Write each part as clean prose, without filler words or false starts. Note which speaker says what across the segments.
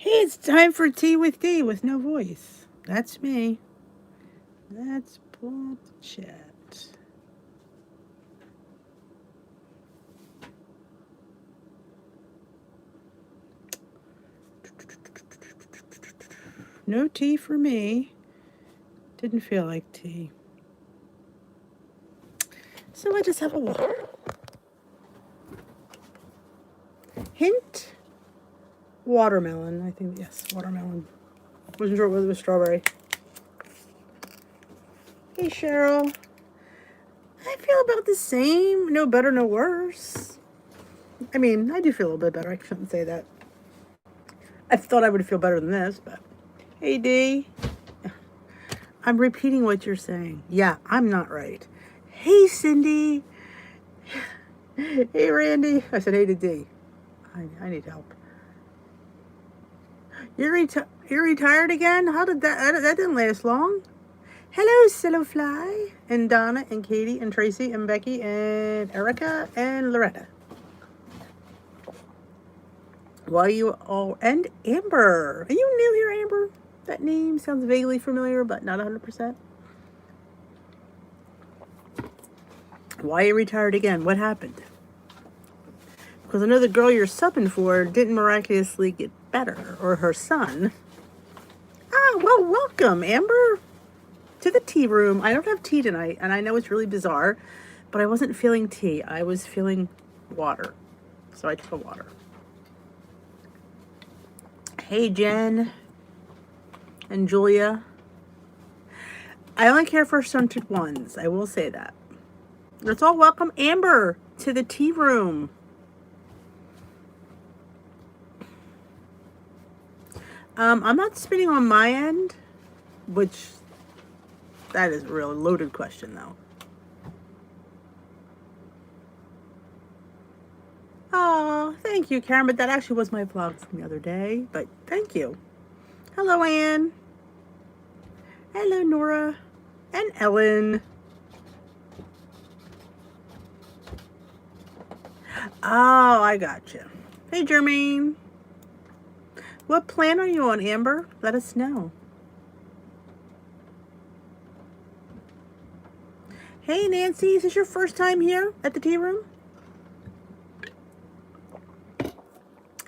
Speaker 1: Hey, it's time for tea with Dee with no voice. That's me. Let's pull up the chat. No tea for me. Didn't feel like tea. So I just have a water. Hint. Watermelon. I think, yes, watermelon. Wasn't sure whether it was strawberry. Hey, Cheryl. I feel about the same. No better, no worse. I mean, I do feel a little bit better. I shouldn't say that. I thought I would feel better than this, but... Hey, Dee. I'm repeating what you're saying. Yeah, I'm not right. Hey, Cindy. Hey, Randy. I said hey to Dee. I need help. You're retired again? How did that didn't last long. Hello, Cellofly, and Donna, and Katie, and Tracy, and Becky, and Erica, and Loretta. Why you all, and Amber. Are you new here, Amber? That name sounds vaguely familiar, but not 100%. Why you retired again? What happened? Because I know the girl you're subbing for didn't miraculously get better, or her son. Ah, well, welcome, Amber, to the tea room. I don't have tea tonight, and I know it's really bizarre, but I wasn't feeling tea. I was feeling water, so I took a water. Hey, Jen and Julia. I only care for stunted ones. I will say that. Let's all welcome Amber to the tea room. I'm not spinning on my end, which that is a really loaded question, though. Oh, thank you, Karen, but that actually was my vlog from the other day, but thank you. Hello, Anne. Hello, Nora. And Ellen. Oh, I gotcha. Hey, Jermaine. What plan are you on, Amber? Let us know. Hey, Nancy. Is this your first time here at the tea room?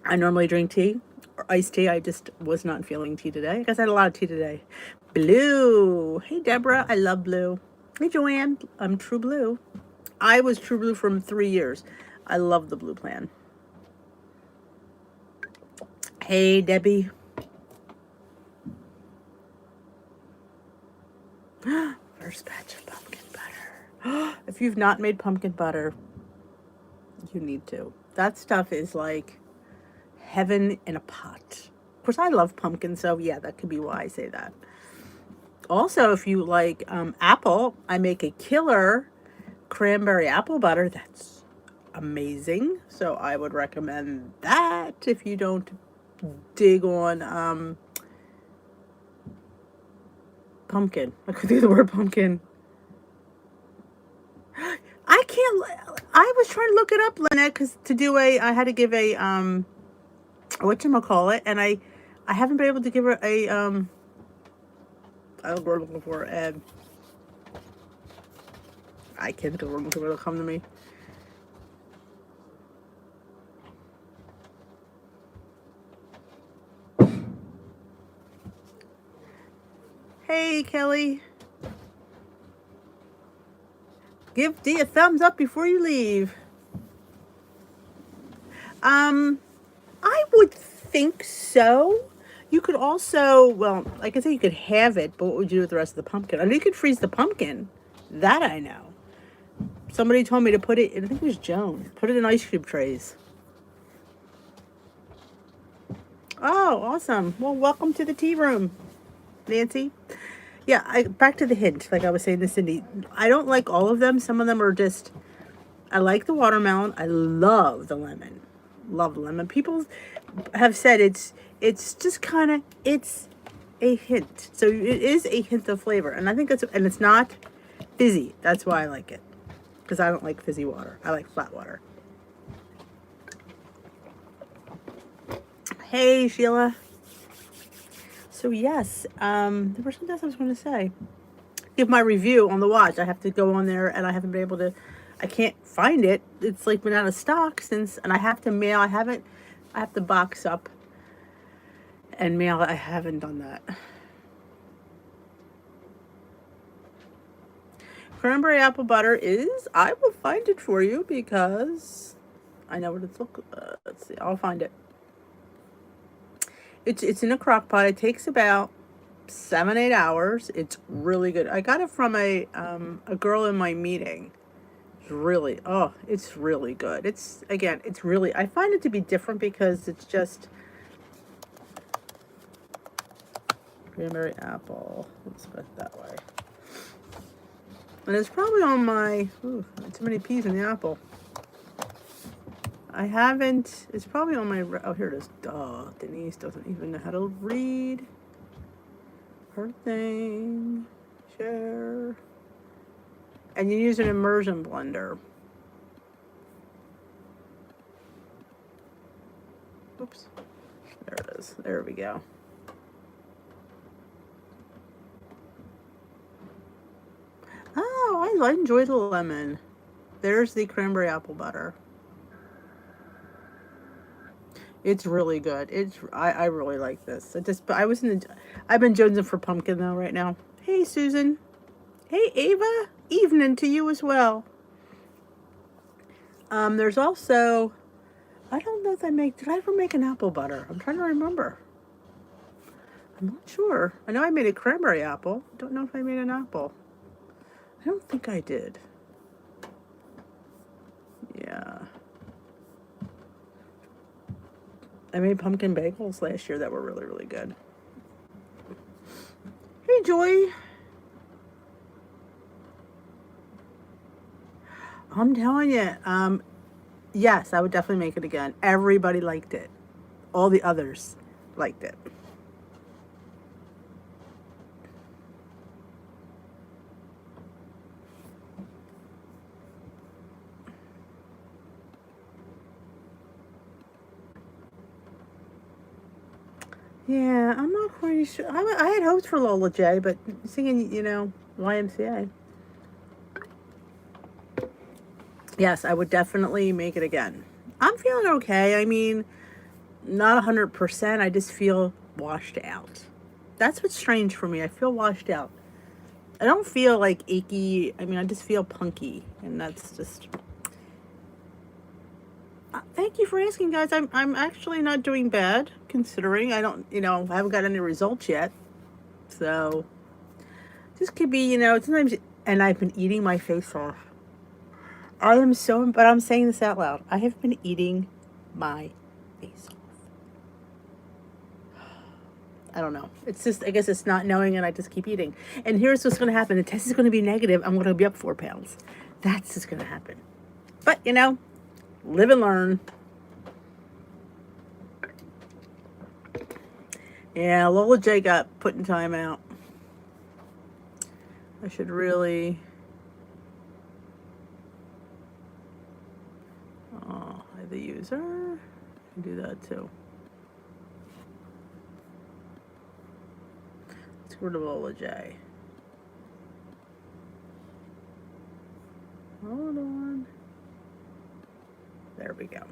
Speaker 1: I normally drink tea or iced tea. I just was not feeling tea today. I guess I had a lot of tea today. Blue. Hey, Deborah. I love blue. Hey, Joanne. I'm True Blue. I was True Blue for 3 years. I love the blue plan. Hey, Debbie. First batch of pumpkin butter. If you've not made pumpkin butter, you need to. That stuff is like heaven in a pot. Of course, I love pumpkin, so yeah, that could be why I say that. Also, if you like apple, I make a killer cranberry apple butter. That's amazing. So I would recommend that if you don't dig on pumpkin. I could do the word pumpkin. I can't. I was trying to look it up, Lynette, because to do I had to give a whatchamacallit, and I haven't been able to give her a I don't know what I'm looking for, and I can't think of what it'll come to me. Hey, Kelly. Give Dee a thumbs up before you leave. I would think so. You could also, well, like I said, you could have it, but what would you do with the rest of the pumpkin? I know you could freeze the pumpkin. That I know. Somebody told me to put it, I think it was Joan, put it in ice cube trays. Oh, awesome. Well, welcome to the tea room, Nancy. Yeah, back to the hint, like I was saying to Cindy. I don't like all of them. Some of them are just, I like the watermelon. I love the lemon. Love the lemon. People have said it's just kind of, it's a hint. So it is a hint of flavor. And I think and it's not fizzy. That's why I like it. Because I don't like fizzy water. I like flat water. Hey, Sheila. So yes, there was something else I was going to say. Give my review on the watch. I have to go on there, and I haven't been able to. I can't find it. It's like been out of stock since, and I have to mail. I haven't. I have to box up and mail it. I haven't done that. Cranberry apple butter is. I will find it for you because I know what it's look. Let's see. I'll find it. It's in a crock pot. It takes about 7-8 hours. It's really good. I got it from a girl in my meeting. It's really, oh, it's really good. It's, again, it's really, I find it to be different because it's just cranberry apple. Let's put it that way. And it's probably on my, ooh, too many peas in the apple. I haven't, it's probably on my, oh, here it is. Oh, Denise doesn't even know how to read her thing. Share. And you use an immersion blender. Oops. There it is. There we go. Oh, I enjoy the lemon. There's the cranberry apple butter. It's really good. I really like this. I've been jonesing for pumpkin though right now. Hey Susan. Hey Ava. Evening to you as well. There's also, I don't know if did I ever make an apple butter? I'm trying to remember. I'm not sure. I know I made a cranberry apple. Don't know if I made an apple. I don't think I did. Yeah. I made pumpkin bagels last year that were really, really good. Hey, Joy. I'm telling you, yes, I would definitely make it again. Everybody liked it. All the others liked it. Yeah, I'm not quite sure. I had hopes for Lola J, but singing, YMCA. Yes, I would definitely make it again. I'm feeling okay. I mean, not 100%. I just feel washed out. That's what's strange for me. I feel washed out. I don't feel like achy. I mean, I just feel punky, and that's just. Thank you for asking, guys. I'm actually not doing bad considering I don't, I haven't got any results yet. So this could be, sometimes, and I've been eating my face off. But I'm saying this out loud. I have been eating my face off. I don't know. It's just, I guess it's not knowing, and I just keep eating. And here's what's going to happen. The test is going to be negative. I'm going to be up 4 pounds. That's just going to happen. But, live and learn. Yeah, Lola J got put in timeout. I should really. Oh, the user. I can do that too. Let's go to Lola J. Hold on. There we go.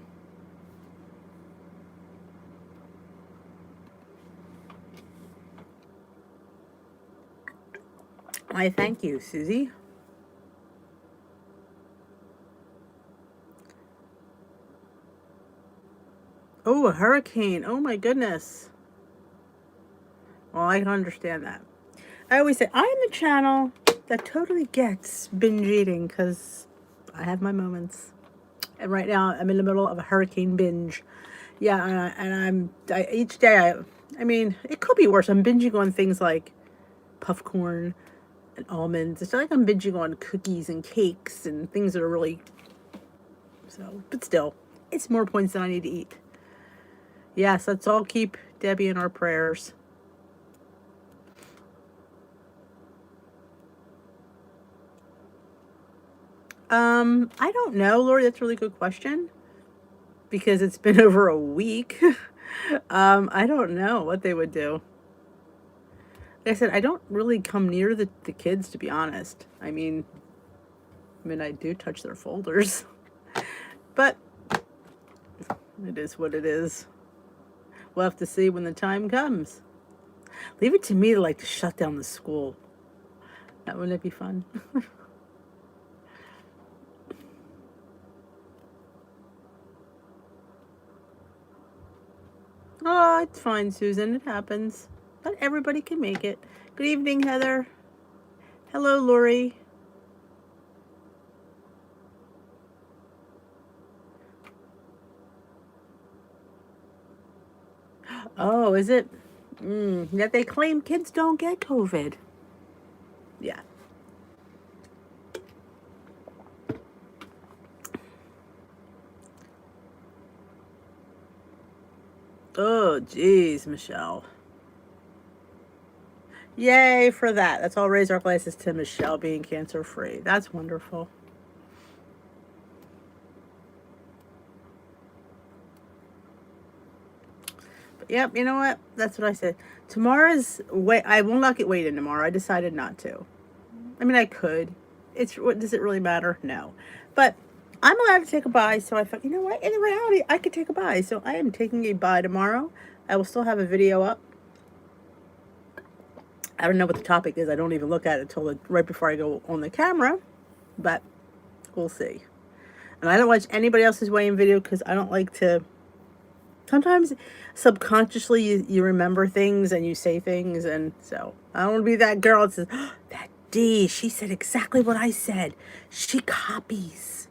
Speaker 1: I thank you, Susie. Oh, a hurricane. Oh my goodness. Well, I can understand that. I always say, I'm the channel that totally gets binge eating because I have my moments. And right now, I'm in the middle of a hurricane binge. Yeah, and each day, I mean, it could be worse. I'm binging on things like puffcorn and almonds. It's not like I'm binging on cookies and cakes and things that are really, but still, it's more points than I need to eat. Yes, let's all keep Debbie in our prayers. I don't know, Lori. That's a really good question because it's been over a week. I don't know what they would do. Like I said, I don't really come near the kids, to be honest. I mean, I do touch their folders, but it is what it is. We'll have to see when the time comes. Leave it to me to like to shut down the school. That wouldn't it be fun? Oh, it's fine, Susan. It happens. But everybody can make it. Good evening, Heather. Hello, Lori. Oh, is it? Yet they claim kids don't get COVID. Yeah. Oh, geez, Michelle. Yay for that. Let's all raise our glasses to Michelle being cancer free. That's wonderful. But yep, you know what? That's what I said. Tomorrow's wait. I will not get weighed in tomorrow. I decided not to. I mean, I could. What does it really matter? No, but I'm allowed to take a bye. So I thought, you know what? In reality, I could take a bye. So I am taking a bye tomorrow. I will still have a video up. I don't know what the topic is. I don't even look at it until right before I go on the camera, but we'll see. And I don't watch anybody else's weighing video because I don't like to. Sometimes subconsciously you remember things and you say things, and so I don't want to be that girl that says, oh, that Dee, she said exactly what I said. She copies.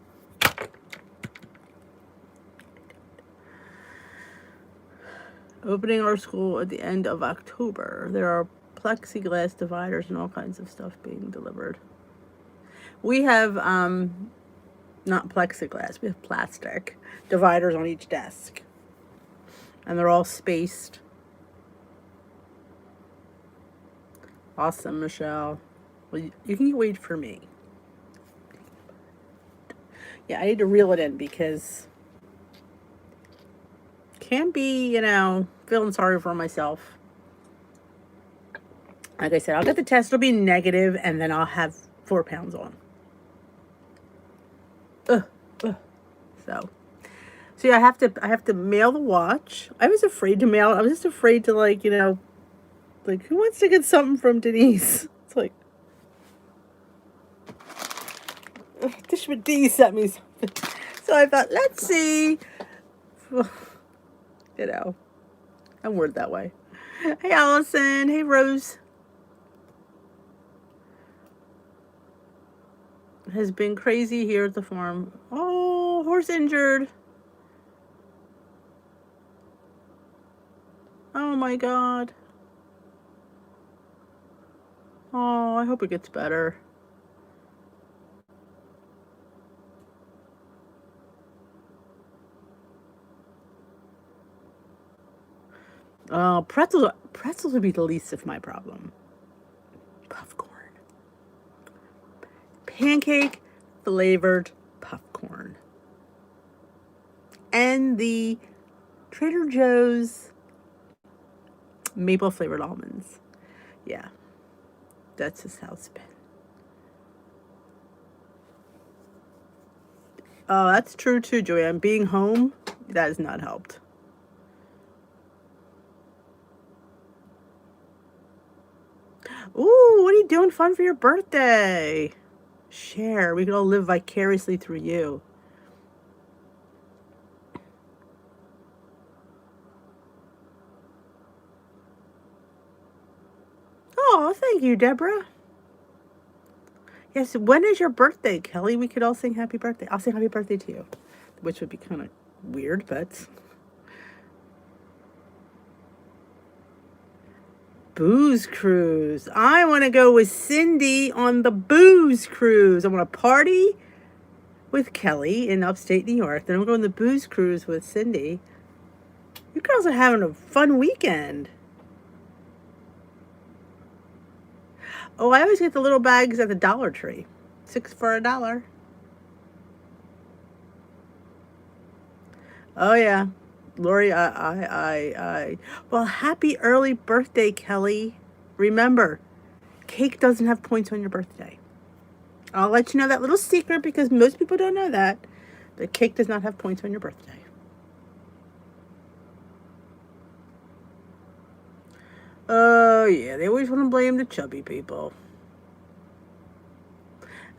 Speaker 1: Opening our school at the end of October. There are plexiglass dividers and all kinds of stuff being delivered. We have not plexiglass, we have plastic dividers on each desk. And they're all spaced. Awesome, Michelle. Well, you can wait for me. Yeah, I need to reel it in because can be, feeling sorry for myself. Like I said, I'll get the test, it'll be negative, and then I'll have 4 pounds on. So yeah, I have to mail the watch. I was afraid to mail it. I was just afraid to like who wants to get something from Denise? It's like this would Dee sent me something. So I thought, let's see. I'm worded that way. Hey Allison, hey Rose. Has been crazy here at the farm. Oh, horse injured. Oh my God. Oh, I hope it gets better. Oh, pretzels would be the least of my problem. Popcorn. Pancake flavored popcorn. And the Trader Joe's maple flavored almonds. Yeah. That's just how it's been. Oh, that's true too, Joanne. Being home, that has not helped. Ooh, what are you doing fun for your birthday? Share. We can all live vicariously through you. Oh, thank you, Deborah. Yes, when is your birthday, Kelly? We could all sing happy birthday. I'll sing happy birthday to you, which would be kind of weird, but... Booze cruise. I want to go with Cindy on the booze cruise. I want to party with Kelly in upstate New York. Then I'm going to the booze cruise with Cindy. You girls are having a fun weekend. Oh, I always get the little bags at the Dollar Tree. 6 for $1. Oh, yeah. Lori, well, happy early birthday, Kelly. Remember, cake doesn't have points on your birthday. I'll let you know that little secret because most people don't know that. But cake does not have points on your birthday. Oh, yeah, they always want to blame the chubby people.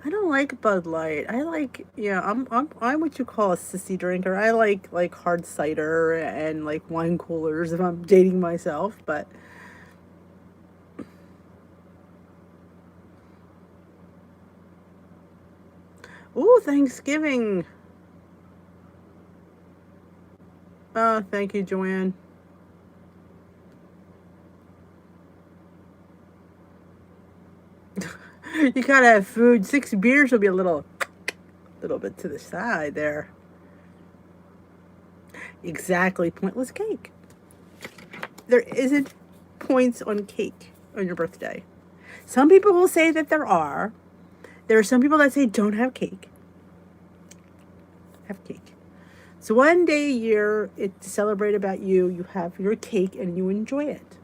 Speaker 1: I don't like Bud Light. I like, yeah, I'm what you call a sissy drinker. I like hard cider and like wine coolers if I'm dating myself, but ooh, Thanksgiving. Oh, thank you, Joanne. You gotta have food. 6 beers will be a little bit to the side there. Exactly, pointless cake. There isn't points on cake on your birthday. Some people will say that there are. There are some people that say don't have cake. Have cake. So one day a year, it's to celebrate about you. You have your cake and you enjoy it.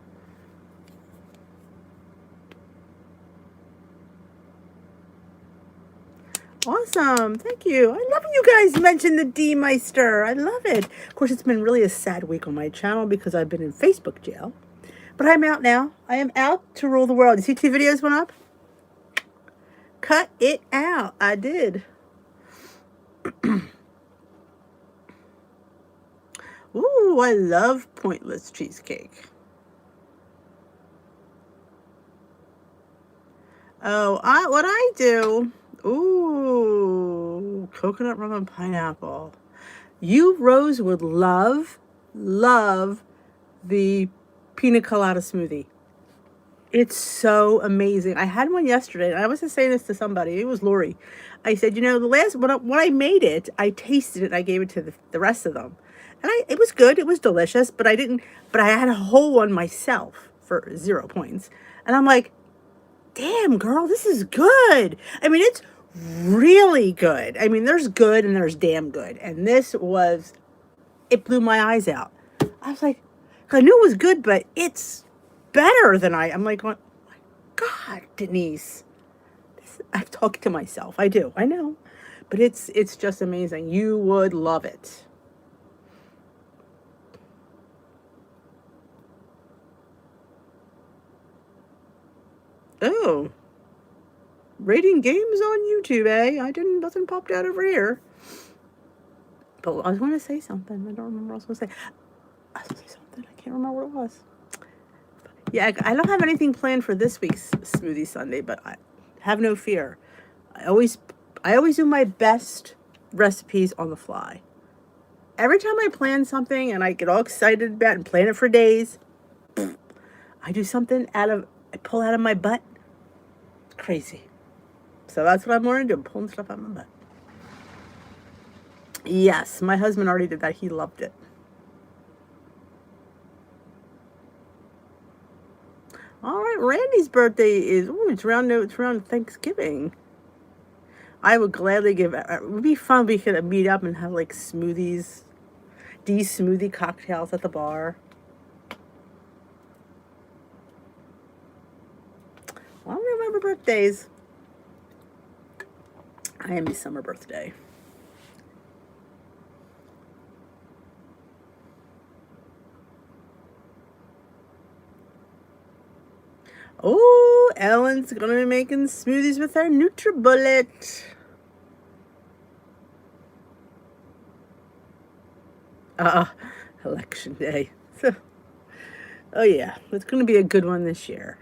Speaker 1: Awesome. Thank you. I love when you guys mention the D Meister. I love it. Of course, it's been really a sad week on my channel because I've been in Facebook jail. But I'm out now. I am out to rule the world. You see 2 videos went up? Cut it out. I did. Ooh, I love pointless cheesecake. Oh, what I do. Ooh, coconut rum and pineapple. You, Rose, would love the pina colada smoothie. It's so amazing. I had one yesterday, and I was just saying this to somebody. It was Lori. I said, you know, the last when I made it, I tasted it. And I gave it to the rest of them, and it was good. It was delicious, but I didn't. But I had a whole one myself for 0 points, and I'm like, damn, girl, this is good. I mean, it's really good. I mean, there's good and there's damn good. And this was, it blew my eyes out. I was like, I knew it was good, but it's better than I'm like, oh my God, Denise. I'm talking to myself. I do. I know. But it's just amazing. You would love it. Oh. Rating games on YouTube, eh? Nothing popped out over here. But I was going to say something. I don't remember what I was going to say. I was going to say something. I can't remember what it was. Yeah, I don't have anything planned for this week's Smoothie Sunday, but I have no fear. I always do my best recipes on the fly. Every time I plan something and I get all excited about it and plan it for days, I do something I pull out of my butt. It's crazy. So that's what I'm learning to do. I'm pulling stuff out of my butt. Yes, my husband already did that. He loved it. All right, Randy's birthday is, it's around Thanksgiving. I would gladly give, it would be fun if we could meet up and have like smoothies, these smoothie cocktails at the bar. I don't remember birthdays. I am a summer birthday. Oh, Ellen's gonna be making smoothies with her NutriBullet. Election day. Oh yeah, it's gonna be a good one this year.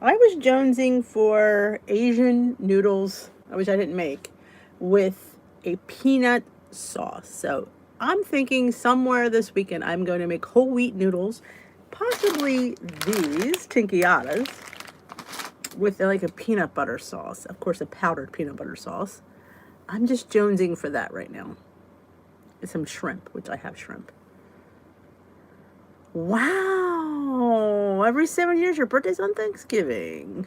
Speaker 1: I was jonesing for Asian noodles, which I didn't make, with a peanut sauce. So I'm thinking somewhere this weekend I'm going to make whole wheat noodles, possibly these tinkiatas, with like a peanut butter sauce. Of course, a powdered peanut butter sauce. I'm just jonesing for that right now. And some shrimp, which I have shrimp. Wow, every 7 years your birthday's on Thanksgiving.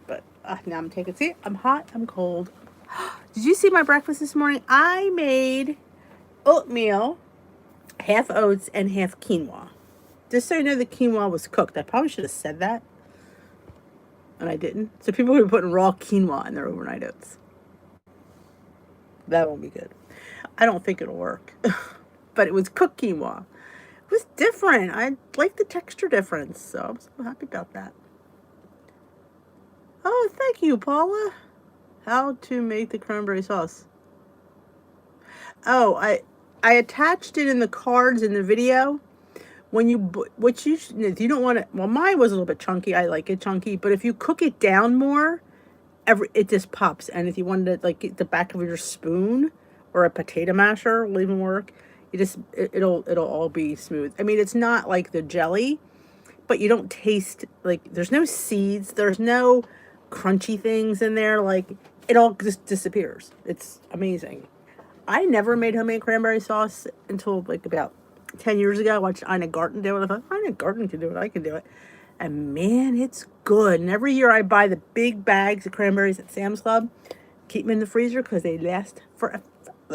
Speaker 1: But now I'm taking, see, I'm hot, I'm cold. Did you see my breakfast this morning? I made oatmeal half oats and half quinoa. Just so you know, the quinoa was cooked. I probably should have said that, and I didn't. So people were putting raw quinoa in their overnight oats. That won't be good. I don't think it'll work. But it was cooked quinoa. It was different. I like the texture difference, so I'm so happy about that. Oh, thank you, Paula. How to make the cranberry sauce. Oh, I attached it in the cards in the video. When you, what you, if you don't want it, well, mine was a little bit chunky. I like it chunky, but if you cook it down more, it just pops. And if you wanted to, like, the back of your spoon or a potato masher will even work. You just, it'll all be smooth. I mean, it's not like the jelly, but you don't taste, like, there's no seeds, there's no crunchy things in there. Like, it all just disappears. It's amazing. I never made homemade cranberry sauce until like about 10 years ago. I watched Ina Garten do it. I thought, Ina Garten can do it. I can do it. And man, it's good. And every year I buy the big bags of cranberries at Sam's Club. Keep them in the freezer because they last forever.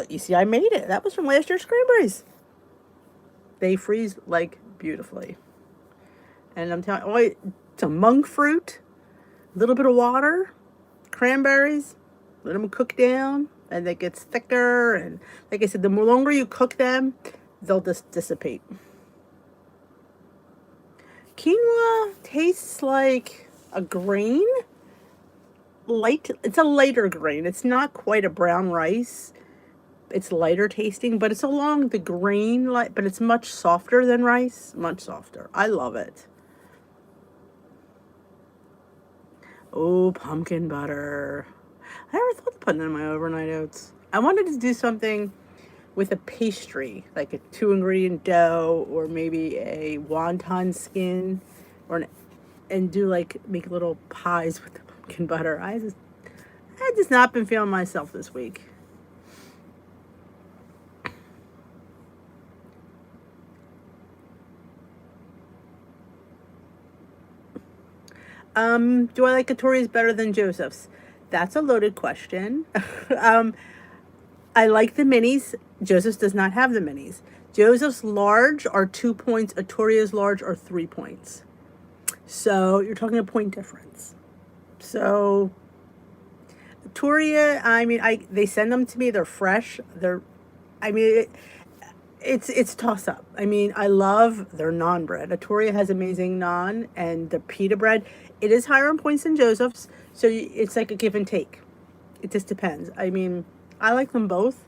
Speaker 1: You see, I made it. That was from last year's cranberries. They freeze like beautifully. And I'm telling you, some monk fruit, a little bit of water, cranberries, let them cook down. And it gets thicker, and like I said, the longer you cook them, they'll just dissipate. Quinoa tastes like a grain. It's a lighter grain. It's not quite a brown rice. It's lighter tasting, but it's along the grain, but it's much softer than rice. Much softer. I love it. Oh, pumpkin butter. I never thought of putting it in my overnight oats. I wanted to do something with a pastry, like a 2-ingredient dough, or maybe a wonton skin, and do like make little pies with the pumpkin butter. I just not been feeling myself this week. Do I like Katori's better than Joseph's? That's a loaded question. I like the minis. Joseph's does not have the minis. Joseph's large are 2 points. Atoria's large are 3 points. So you're talking a point difference. So Atoria, I mean, they send them to me. They're fresh. It's toss up. I mean, I love their naan bread. Atoria has amazing naan, and the pita bread. It is higher in points than Joseph's, so it's like a give and take. It just depends. I mean, I like them both.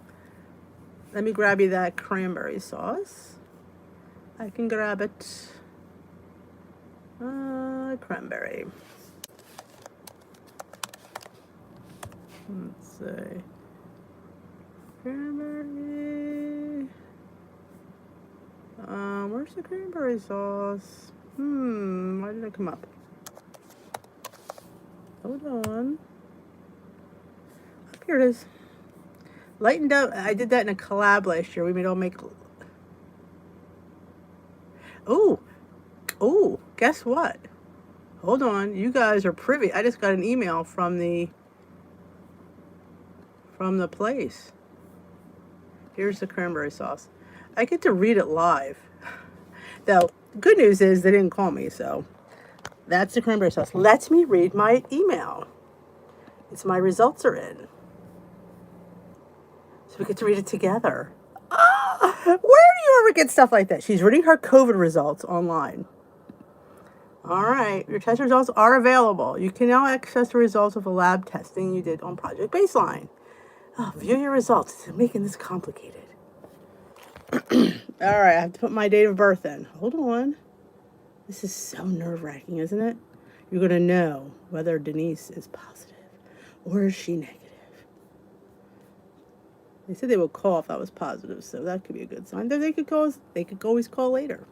Speaker 1: Let me grab you that cranberry sauce. I can grab it. Cranberry. Let's see. Cranberry. Where's the cranberry sauce? Why did it come up? Hold on. Here it is. Lightened up. I did that in a collab last year. We made all make. Oh, guess what? Hold on. You guys are privy. I just got an email from the place. Here's the cranberry sauce. I get to read it live. Though, good news is they didn't call me, so that's the cranberry sauce. Let me read my email. My results are in. So we get to read it together. Where do you ever get stuff like that? She's reading her COVID results online. All right, your test results are available. You can now access the results of the lab testing you did on Project Baseline. View your results. It's making this complicated. All right, I have to put my date of birth in. Hold on. This is so nerve-wracking, isn't it? You're going to know whether Denise is positive or is she negative. They said they would call if I was positive, so that could be a good sign. Then they could always call later.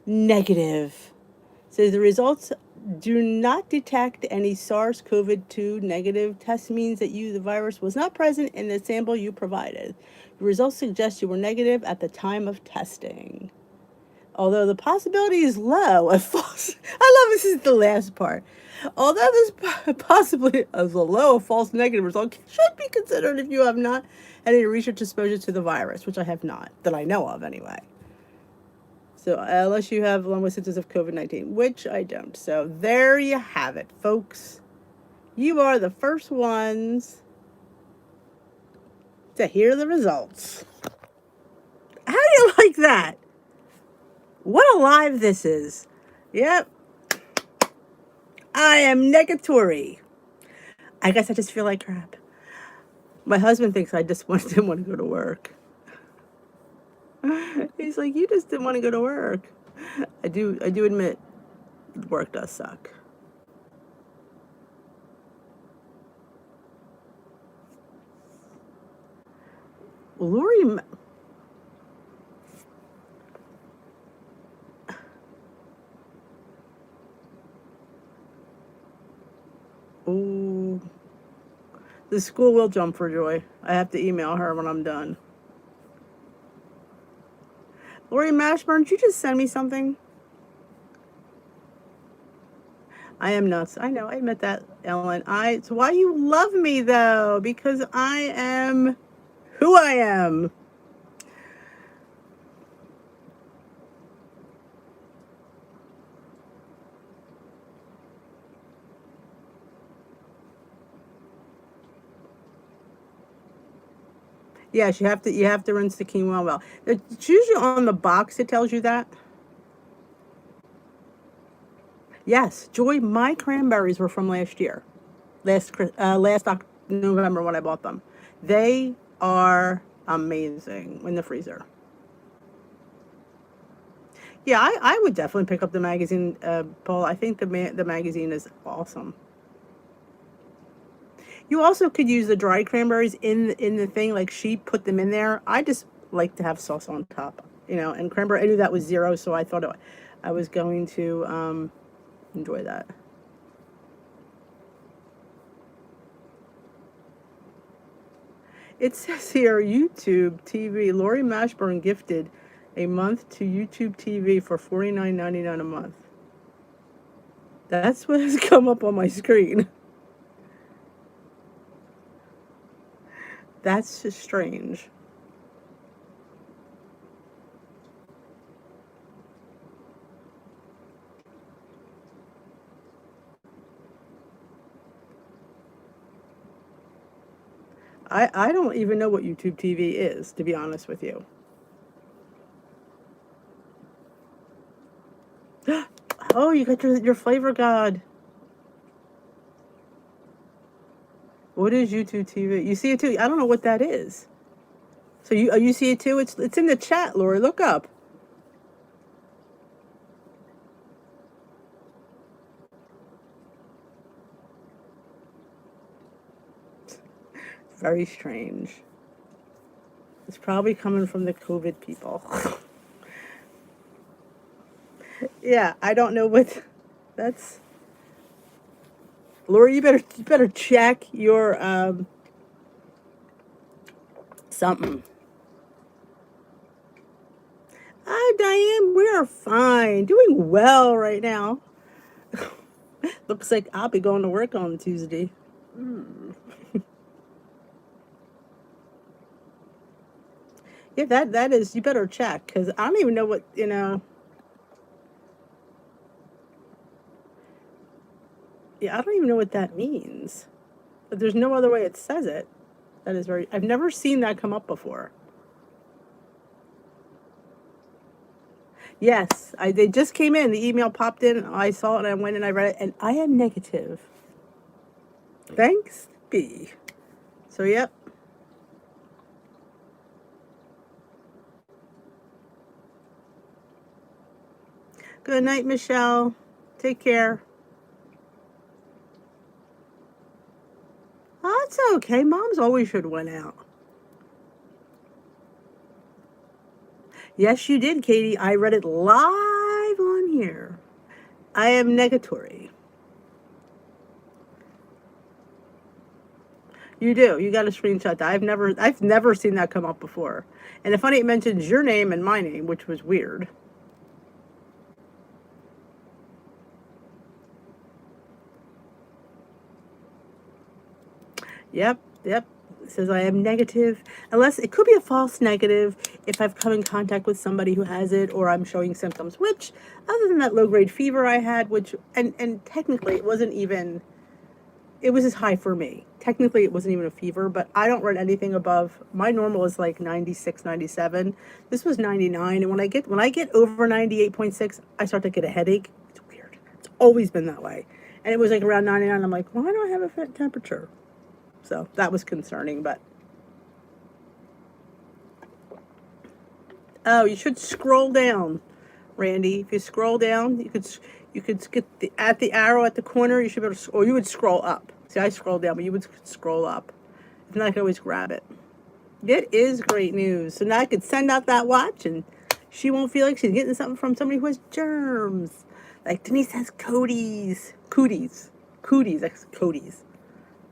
Speaker 1: Negative. Says the results do not detect any SARS-CoV-2 negative. Test means that the virus was not present in the sample you provided. The results suggest you were negative at the time of testing. Although the possibility is low of false. I love this is the last part. Although this possibly is a low of false negative result should be considered if you have not had any research exposure to the virus, which I have not, that I know of anyway. So unless you have along with symptoms of COVID-19, which I don't. So there you have it, folks. You are the first ones to hear the results. How do you like that? What a live this is. Yep. I am negatory. I guess I just feel like crap. My husband thinks I just didn't want to go to work. He's like, you just didn't want to go to work. I do admit work does suck. Lori, ooh, the school will jump for joy. I have to email her when I'm done. Lori Mashburn, did you just send me something? I am nuts. I know. I admit that, Ellen. It's why you love me though, because I am who I am. Yes, you have to rinse the quinoa well. It's usually on the box it tells you that. Yes, Joy, my cranberries were from last year, last November when I bought them. They are amazing in the freezer. Yeah, I would definitely pick up the magazine, Paul. I think the magazine is awesome. You also could use the dried cranberries in the thing, like she put them in there. I just like to have sauce on top, and cranberry. I knew that was zero, so I thought I was going to enjoy that. It says here, YouTube TV. Lori Mashburn gifted a month to YouTube TV for $49.99 a month. That's what has come up on my screen. That's just strange. I don't even know what YouTube TV is, to be honest with you. Oh, you got your flavor god. What is YouTube TV? You see it too? I don't know what that is. So you see it too? It's in the chat, Lori. Look up. Very strange. It's probably coming from the COVID people. Yeah, I don't know what that's. Lori, you better check your something. Hi, Diane. We are fine, doing well right now. Looks like I'll be going to work on Tuesday. Yeah, that is. You better check because I don't even know what. Yeah, I don't even know what that means. But there's no other way it says it. That is very. I've never seen that come up before. Yes, they just came in. The email popped in. I saw it and I went and I read it, and I am negative. Thanks, B. So, yep. Good night, Michelle. Take care. Oh, it's okay. Moms always should win out. Yes, you did, Katie. I read it live on here. I am negatory. You do. You got a screenshot that. I've never seen that come up before. And it's funny it mentions your name and my name, which was weird. Yep, yep. It says I am negative. Unless it could be a false negative if I've come in contact with somebody who has it or I'm showing symptoms, which other than that low grade fever I had, which and technically it wasn't even, it was just high for me. Technically it wasn't even a fever, but I don't run anything above, my normal is like 96, 97. This was 99, and when I get over 98.6, I start to get a headache. It's weird. It's always been that way. And it was like around 99. I'm like, why do I have a fit temperature? So that was concerning, but oh, you should scroll down, Randy. If you scroll down, you could get at the arrow at the corner. You should be able to, or you would scroll up. See, I scroll down, but you would scroll up. If not, I could always grab it. It is great news. So now I could send out that watch, and she won't feel like she's getting something from somebody who has germs. Like Denise has cooties, that's Cody's.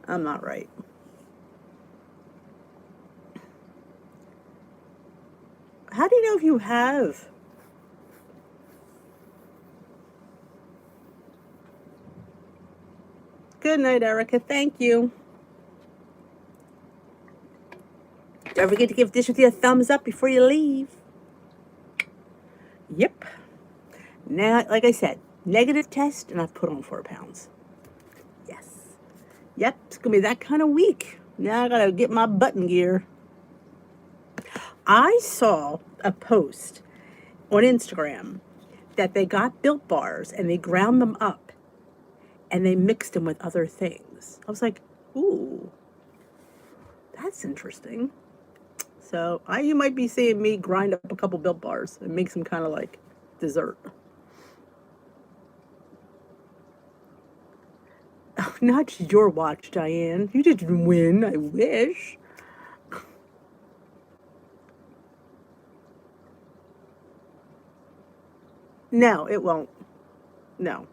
Speaker 1: I'm not right. How do you know if you have? Good night, Erica. Thank you. Don't forget to give Dish with you a thumbs up before you leave. Yep. Now, like I said, negative test, and I've put on 4 pounds. Yes. Yep, it's going to be that kind of week. Now I got to get my button gear. I saw a post on Instagram that they got Built Bars and they ground them up and they mixed them with other things. I was like, ooh, that's interesting. So you might be seeing me grind up a couple Built Bars and make some kind of like dessert. Oh, not your watch, Diane. You didn't win. I wish. No, it won't. No.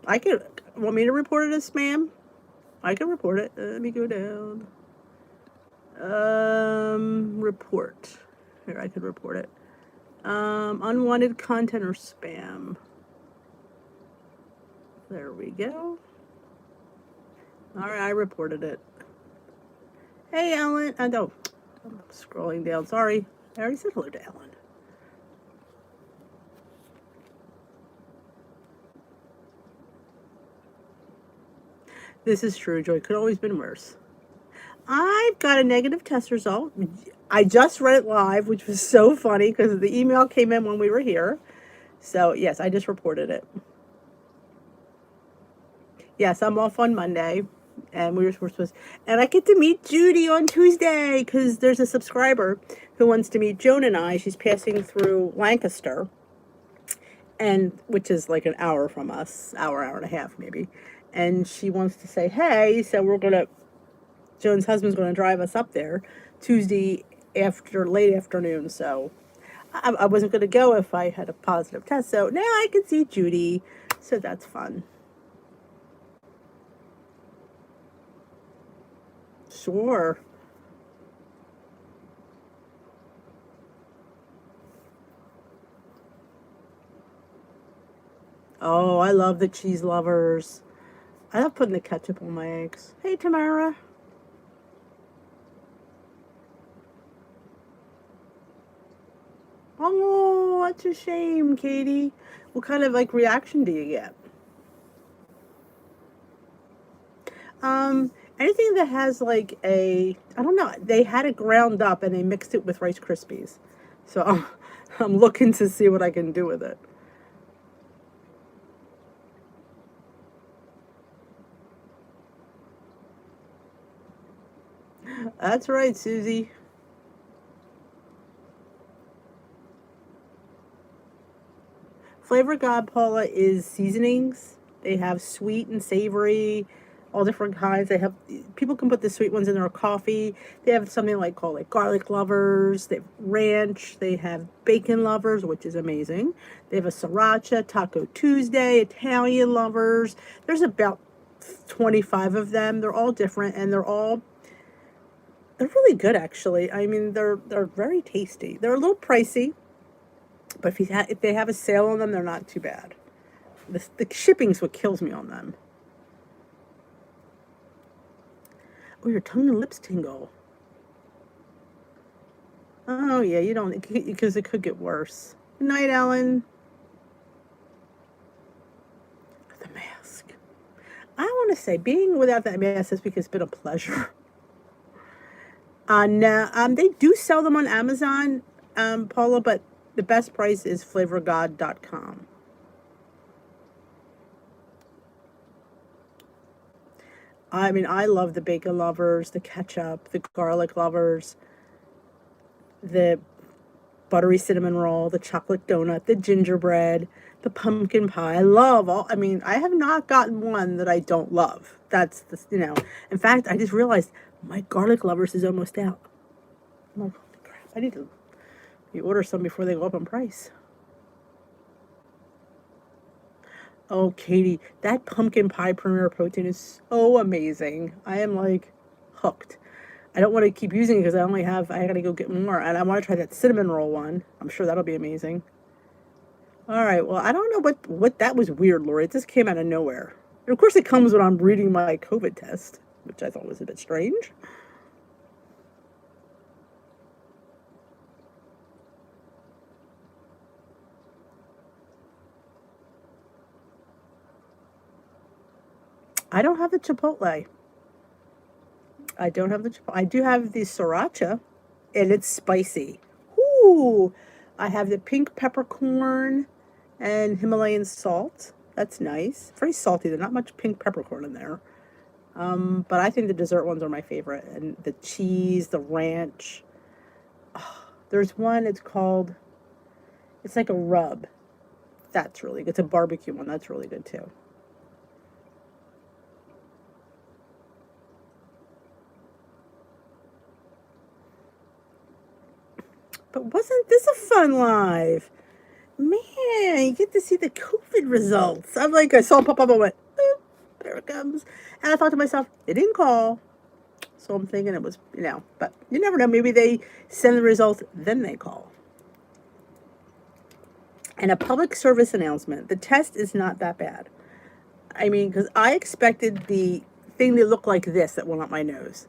Speaker 1: I could. Want me to report it as spam? I can report it. Let me go down. Report. Here, I could report it. Unwanted content or spam. There we go. All right, I reported it. Hey, Ellen. No, I'm scrolling down. Sorry. I already said hello to Ellen. This is true, Joy. Could always been worse. I've got a negative test result. I just read it live, which was so funny because the email came in when we were here. So, yes, I just reported it. Yes, I'm off on Monday, and we're supposed, and I get to meet Judy on Tuesday because there's a subscriber who wants to meet Joan and I. She's passing through Lancaster, and which is like an hour from us, hour and a half maybe, and she wants to say hey. So Joan's husband's gonna drive us up there Tuesday after late afternoon. So I wasn't gonna go if I had a positive test. So now I can see Judy, so that's fun. Sure. Oh, I love the cheese lovers. I love putting the ketchup on my eggs. Hey, Tamara. Oh, that's a shame, Katie. What kind of like reaction do you get? Anything that has like I don't know, they had it ground up and they mixed it with Rice Krispies. So I'm looking to see what I can do with it. That's right, Susie. Flavor God, Paula, is seasonings. They have sweet and savory, all different kinds. They have, people can put the sweet ones in their coffee. They have something like called like garlic lovers. They have ranch. They have bacon lovers, which is amazing. They have a sriracha, Taco Tuesday, Italian lovers. There's about 25 of them. They're all different, and they're really good actually. I mean, they're very tasty. They're a little pricey, but if they have a sale on them, they're not too bad. The shipping's what kills me on them. Oh, your tongue and lips tingle. Oh, yeah, you don't, because it could get worse. Good night, Ellen. The mask. I want to say, being without that mask this week has been a pleasure. No, they do sell them on Amazon, Paula, but the best price is flavorgod.com. I mean, I love the bacon lovers, the ketchup, the garlic lovers, the buttery cinnamon roll, the chocolate donut, the gingerbread, the pumpkin pie. I love all, I mean, I have not gotten one that I don't love. That's the, in fact, I just realized my garlic lovers is almost out. I'm like, holy crap, I need to order some before they go up in price. Oh, Katie, that pumpkin pie Premier Protein is so amazing. I am like hooked. I don't want to keep using it because I gotta go get more. And I want to try that cinnamon roll one. I'm sure that'll be amazing. All right, well, I don't know what that was weird, Lori. It just came out of nowhere. And of course, it comes when I'm reading my COVID test, which I thought was a bit strange. I don't have the Chipotle. I don't have the Chipotle. I do have the Sriracha, and it's spicy. Ooh, I have the pink peppercorn and Himalayan salt. That's nice. Very salty. There's not much pink peppercorn in there. But I think the dessert ones are my favorite. And the cheese, the ranch. Oh, there's one, it's like a rub. That's really good. It's a barbecue one. That's really good too. But wasn't this a fun live? Man, you get to see the COVID results. I saw it pop up, I went, "Oop, there it comes." And I thought to myself, they didn't call. So I'm thinking it was, but you never know. Maybe they send the results, then they call. And a public service announcement, the test is not that bad. I mean, because I expected the thing to look like this that went up my nose.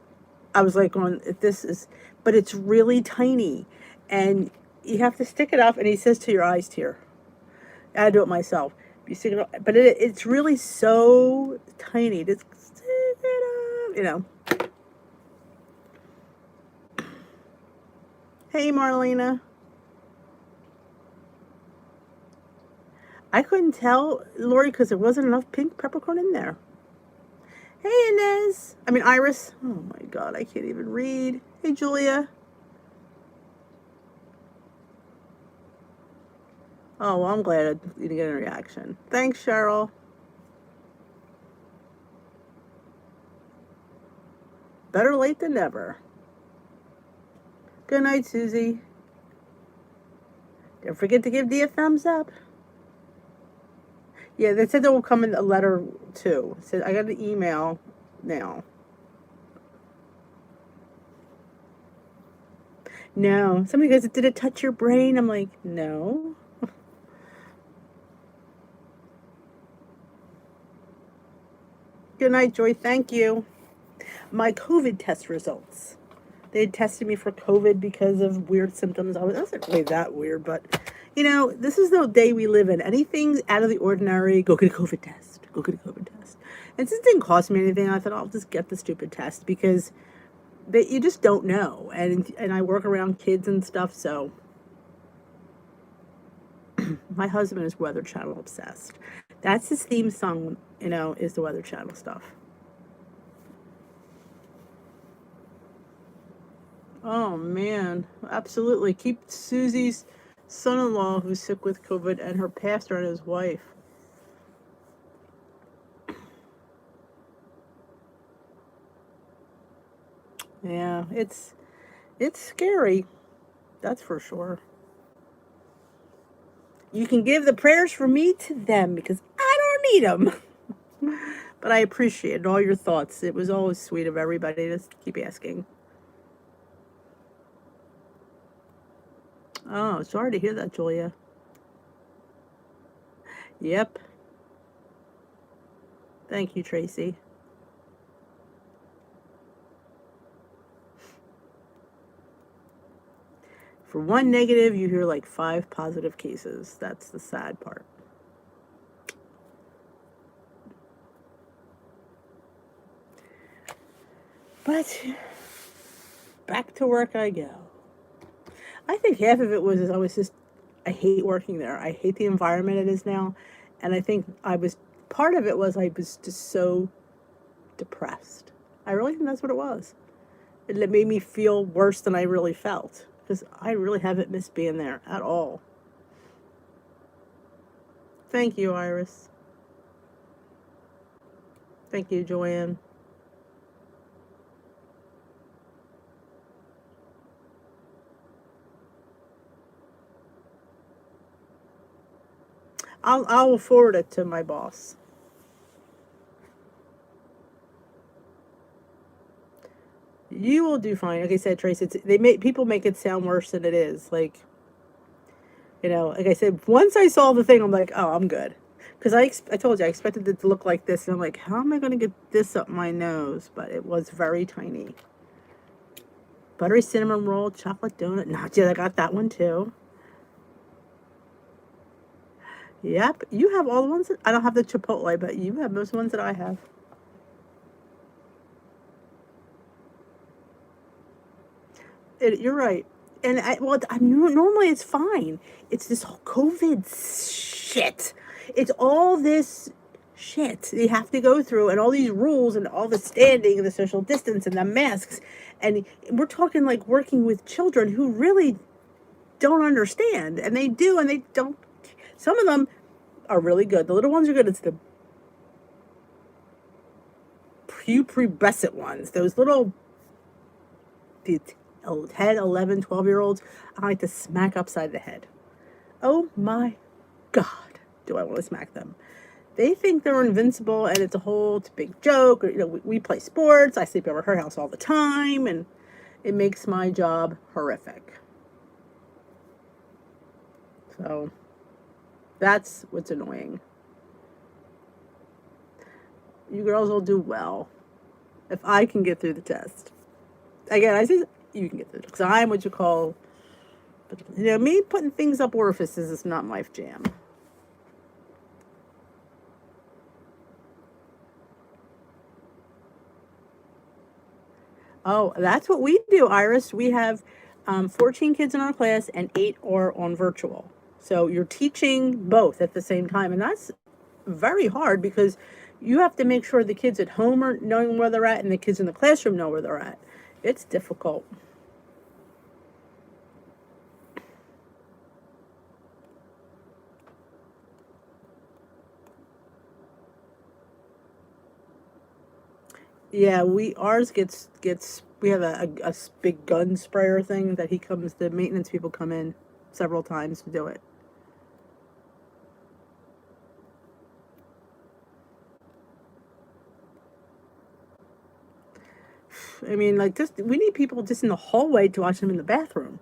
Speaker 1: I was like, if this is, but it's really tiny. And you have to stick it up, and he says to your eyes here. I do it myself. You stick it up, but it's really so tiny. Just stick it up, Hey, Marlena. I couldn't tell, Lori, because there wasn't enough pink peppercorn in there. Hey, Inez. I mean, Iris. Oh, my God. I can't even read. Hey, Julia. Oh, well, I'm glad you didn't get a reaction. Thanks, Cheryl. Better late than never. Good night, Susie. Don't forget to give Dee a thumbs up. Yeah, they said there will come in a letter too. It said I got an email now. No. Somebody goes, did it touch your brain? I'm like, no. Good night, Joy. Thank you. My COVID test results. They had tested me for COVID because of weird symptoms. I wasn't really that weird, but this is the day we live in. Anything out of the ordinary, go get a COVID test. Go get a COVID test. And since it didn't cost me anything, I thought I'll just get the stupid test because you just don't know. And I work around kids and stuff, so my husband is Weather Channel obsessed. That's his theme song, is the Weather Channel stuff. Oh man, absolutely. Keep Susie's son-in-law who's sick with COVID and her pastor and his wife. Yeah, it's scary. That's for sure. You can give the prayers for me to them because I don't need them. But I appreciate all your thoughts. It was always sweet of everybody to keep asking. Oh, sorry to hear that, Julia. Yep. Thank you, Tracy. For one negative, you hear like 5 positive cases. That's the sad part. But back to work I go. I think half of it was I was just, I hate working there. I hate the environment it is now. And I think part of it was I was just so depressed. I really think that's what it was. It made me feel worse than I really felt. Because I really haven't missed being there at all. Thank you, Iris. Thank you, Joanne. I'll forward it to my boss. You will do fine. Like I said, Trace, people make it sound worse than it is. Like, like I said, once I saw the thing, I'm like, oh, I'm good. Because I told you, I expected it to look like this. And I'm like, how am I going to get this up my nose? But it was very tiny. Buttery cinnamon roll, chocolate donut. Not yet. I got that one too. Yep. You have all the ones. I don't have the Chipotle, but you have most ones that I have. You're right. And normally it's fine. It's this whole COVID shit. It's all this shit you have to go through, and all these rules, and all the standing, and the social distance, and the masks. And we're talking like working with children who really don't understand, and they do, and they don't. Some of them are really good. The little ones are good. It's the pubescent ones. Those little, the 10, 11, 12-year-olds, I like to smack upside the head. Oh my God, do I want to smack them. They think they're invincible, and it's a big joke. We play sports. I sleep over her house all the time, and it makes my job horrific. So that's what's annoying. You girls will do well if I can get through the test. Again, I say you can get through it, because I'm what you call, me putting things up orifices is not my jam. Oh, that's what we do, Iris. We have 14 kids in our class, and 8 are on virtual. So you're teaching both at the same time, and that's very hard, because you have to make sure the kids at home are knowing where they're at, and the kids in the classroom know where they're at. It's difficult. Yeah, ours gets we have a big gun sprayer thing that the maintenance people come in several times to do it. I mean, like, we need people just in the hallway to watch them in the bathroom,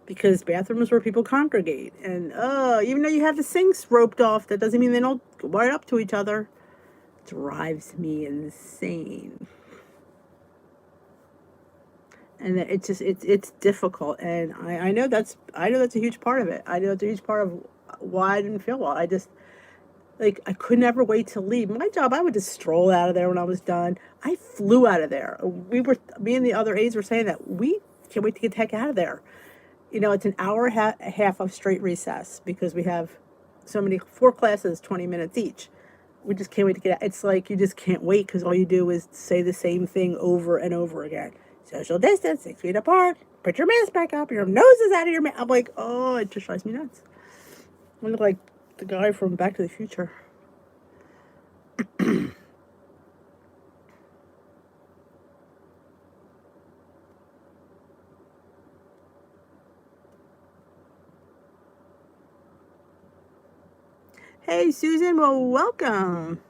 Speaker 1: because bathrooms where people congregate. And even though you have the sinks roped off, that doesn't mean they don't go right up to each other. Drives me insane. And it's difficult, and I know that's a huge part of it. I know it's a huge part of why I didn't feel well. I just, like, I could never wait to leave. My job, I would just stroll out of there when I was done. I flew out of there. Me and the other aides were saying that we can't wait to get the heck out of there. It's an hour and a half of straight recess, because we have 4 classes, 20 minutes each. We just can't wait to get out. It's like you just can't wait, because all you do is say the same thing over and over again. Social distance, 6 feet apart, put your mask back up, your nose is out of your mouth. I'm like, oh, it just drives me nuts. I look like the guy from Back to the Future. Hey, Susan, well, welcome.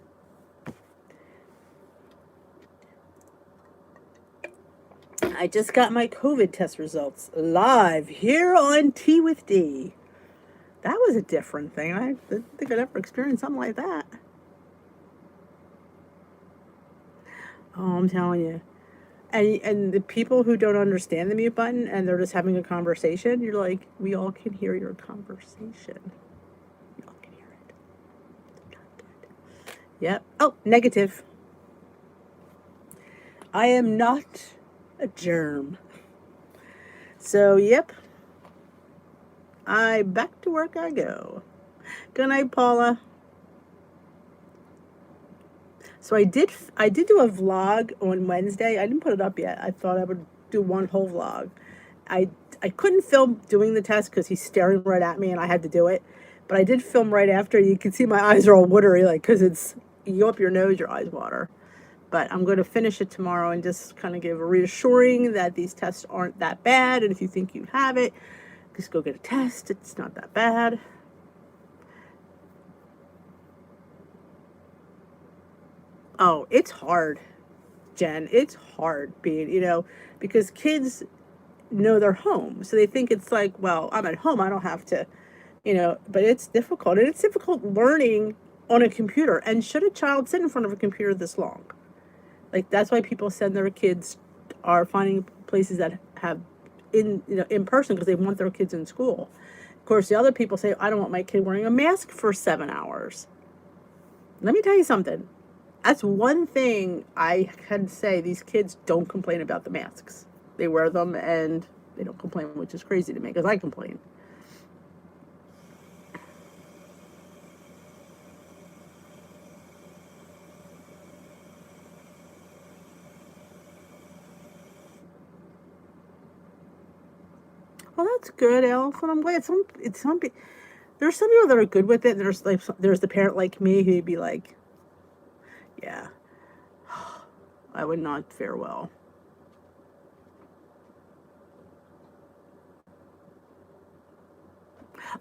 Speaker 1: I just got my COVID test results live here on Tea with Dee. That was a different thing. I didn't think I'd ever experienced something like that. Oh, I'm telling you. And the people who don't understand the mute button and they're just having a conversation, you're like, we all can hear your conversation. We all can hear it. Not good. Yep. Oh, negative. I am not a germ. So, yep. Back to work I go. Good night, Paula. So I did do a vlog on Wednesday. I didn't put it up yet. I thought I would do one whole vlog. I I couldn't film doing the test because he's staring right at me and I had to do it. But I did film right after. You can see my eyes are all watery, like, because it's, you go up your nose, your eyes water. But I'm going to finish it tomorrow and just kind of give a reassuring that these tests aren't that bad. And if you think you have it, just go get a test. It's not that bad. Oh, it's hard, Jen. It's hard being, because kids know they're home. So they think it's like, well, I'm at home. I don't have to, but it's difficult. And it's difficult learning on a computer. And should a child sit in front of a computer this long? Like, that's why people send their kids, are finding places that have in person because they want their kids in school. Of course, the other people say, I don't want my kid wearing a mask for 7 hours. Let me tell you something. That's one thing I can say. These kids don't complain about the masks. They wear them and they don't complain, which is crazy to me because I complain. Well, that's good, Alison. I'm glad there's some people that are good with it. And there's the parent like me who'd be like, yeah, I would not fare well.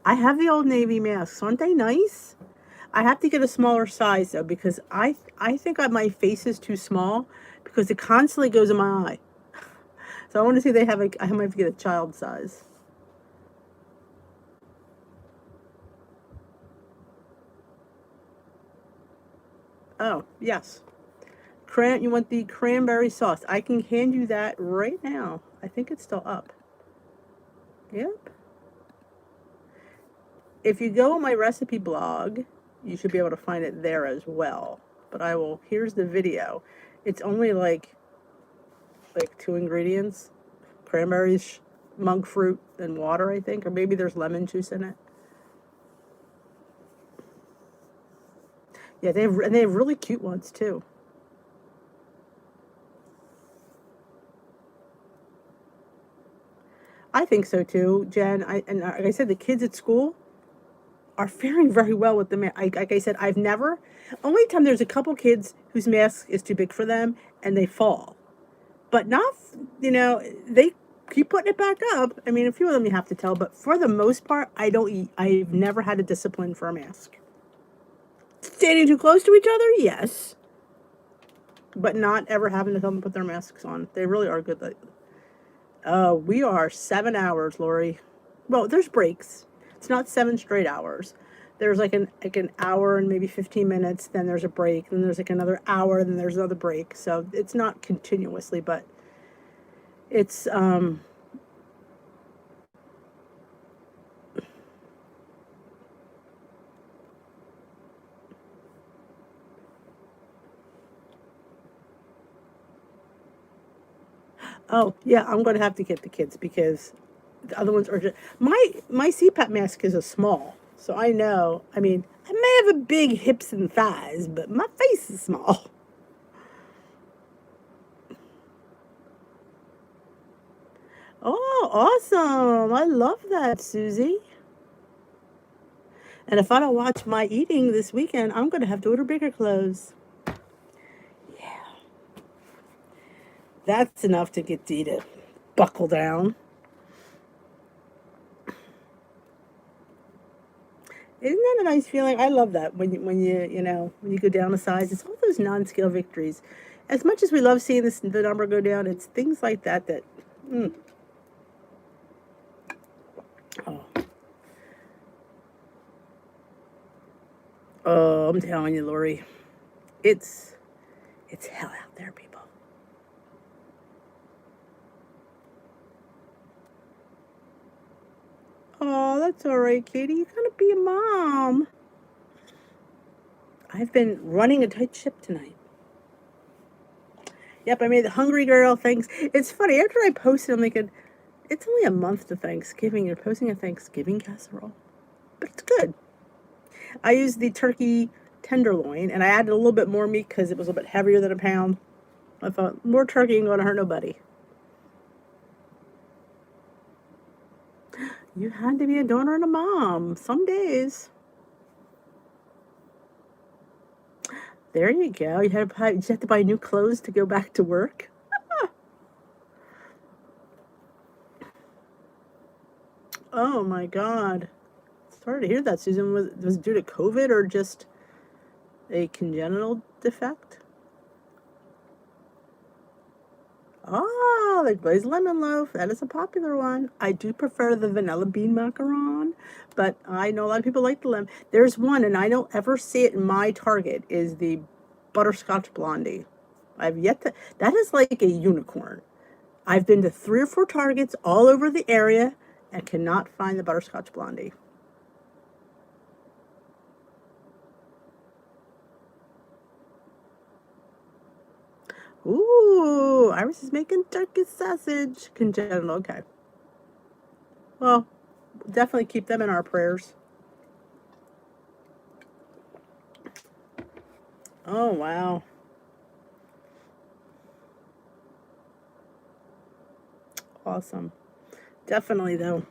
Speaker 1: I have the Old Navy masks. Aren't they nice? I have to get a smaller size though because I think my face is too small because it constantly goes in my eye. So I want to see if they have I might have to get a child size. Oh, yes. You want the cranberry sauce? I can hand you that right now. I think it's still up. Yep. If you go on my recipe blog, you should be able to find it there as well. But here's the video. It's only like two ingredients: cranberries, monk fruit, and water, I think, or maybe there's lemon juice in it. Yeah, they have really cute ones too. I think so too, Jen. Like I said, the kids at school are faring very well with the mask. Like I said, only time there's a couple kids whose mask is too big for them and they fall, but not, they keep putting it back up. I mean, a few of them you have to tell, but for the most part, I've never had a discipline for a mask. Standing too close to each other, yes, but not ever having to tell them to put their masks on. They really are good. We are 7 hours, Lori. Well, there's breaks. It's not 7 straight hours. There's like an hour and maybe 15 minutes. Then there's a break. Then there's like another hour. Then there's another break. So it's not continuously, but it's oh yeah. I'm gonna have to get the kids because the other ones are just my CPAP mask is a small. So I know. I mean, I may have a big hips and thighs, but my face is small. Oh, awesome. I love that, Susie. And if I don't watch my eating this weekend, I'm going to have to order bigger clothes. Yeah. That's enough to get Dee to buckle down. Isn't that a nice feeling? I love that when you go down a size. It's all those non-scale victories. As much as we love seeing the number go down, it's things like that. Mm, oh, oh, I'm telling you, Lori, it's hell out there, people. That's all right, Katie. You gotta be a mom. I've been running a tight ship tonight. Yep, I made the hungry girl. Thanks. It's funny. After I posted, I'm thinking, it's only a month to Thanksgiving. You're posting a Thanksgiving casserole, but it's good. I used the turkey tenderloin, and I added a little bit more meat because it was a little bit heavier than a pound. I thought more turkey ain't gonna hurt nobody. You had to be a donor and a mom some days. There you go. You have to buy new clothes to go back to work. Oh my God. Sorry to hear that, Susan. Was it due to COVID or just a congenital defect? Oh, the glazed lemon loaf. That is a popular one. I do prefer the vanilla bean macaron, but I know a lot of people like the lemon. There's one, and I don't ever see it in my Target, is the butterscotch blondie. I've yet to, that is like a unicorn. I've been to 3 or 4 Targets all over the area and cannot find the butterscotch blondie. Ooh, Iris is making turkey sausage. Congenital, okay. Well, definitely keep them in our prayers. Oh, wow. Awesome. Definitely, though.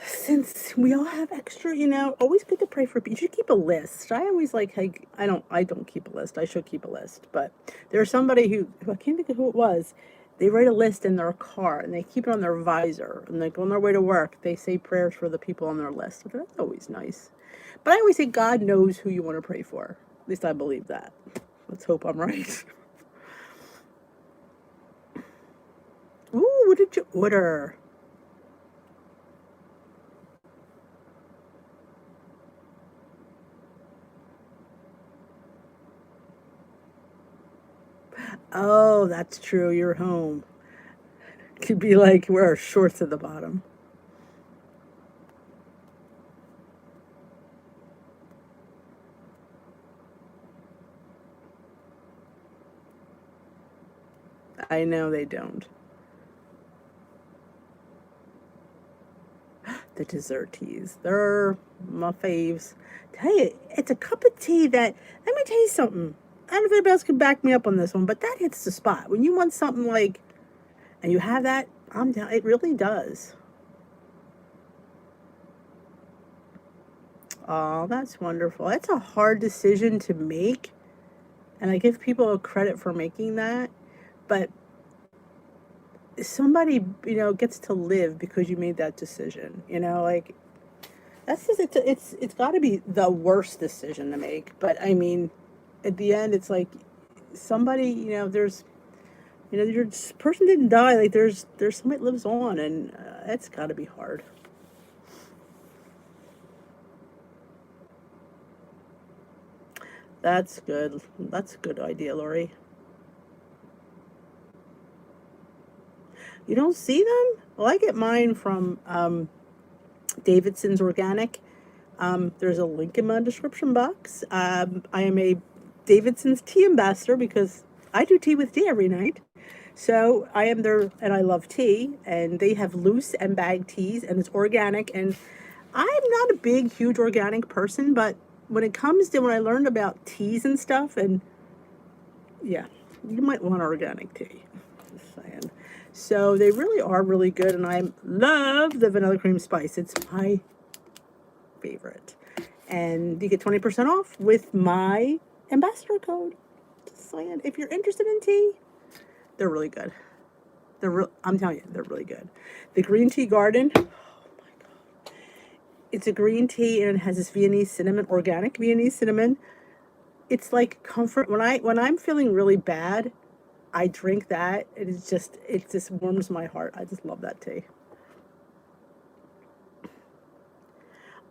Speaker 1: Since we all have extra, always good to pray for people. You should keep a list. I always I don't keep a list. I should keep a list. But there's somebody who I can't think of who it was. They write a list in their car and they keep it on their visor. And like on their way to work, they say prayers for the people on their list. So that's always nice. But I always say God knows who you want to pray for. At least I believe that. Let's hope I'm right. Ooh, what did you order? Oh, that's true. You're home. Could be like wear shorts at the bottom. I know they don't. The dessert teas. They're my faves. Tell you, it's a cup of tea that, let me tell you something. I don't know if anybody else can back me up on this one, but that hits the spot. When you want something like, and you have that, I'm down. It really does. Oh, that's wonderful. It's a hard decision to make, and I give people credit for making that, but somebody, gets to live because you made that decision. Like that's just it's got to be the worst decision to make. But I mean, at the end, it's like somebody, there's, your person didn't die. Like there's somebody that lives on, and it's got to be hard. That's good. That's a good idea, Lori. You don't see them? Well, I get mine from Davidson's Organic. There's a link in my description box. I am a Davidson's tea ambassador because I do tea with tea every night. So I am there, and I love tea, and they have loose and bag teas, and it's organic. And I'm not a big, huge organic person, but when it comes to when I learned about teas and stuff, and yeah, you might want organic tea. Just saying. So they really are really good, and I love the vanilla cream spice. It's my favorite. And you get 20% off with my ambassador code. Just saying. If you're interested in tea, they're really good. I'm telling you, they're really good. The Green Tea Garden. Oh my God. It's a green tea and it has this Viennese cinnamon, organic Viennese cinnamon. It's like comfort. When I'm feeling really bad, I drink that. It just warms my heart. I just love that tea.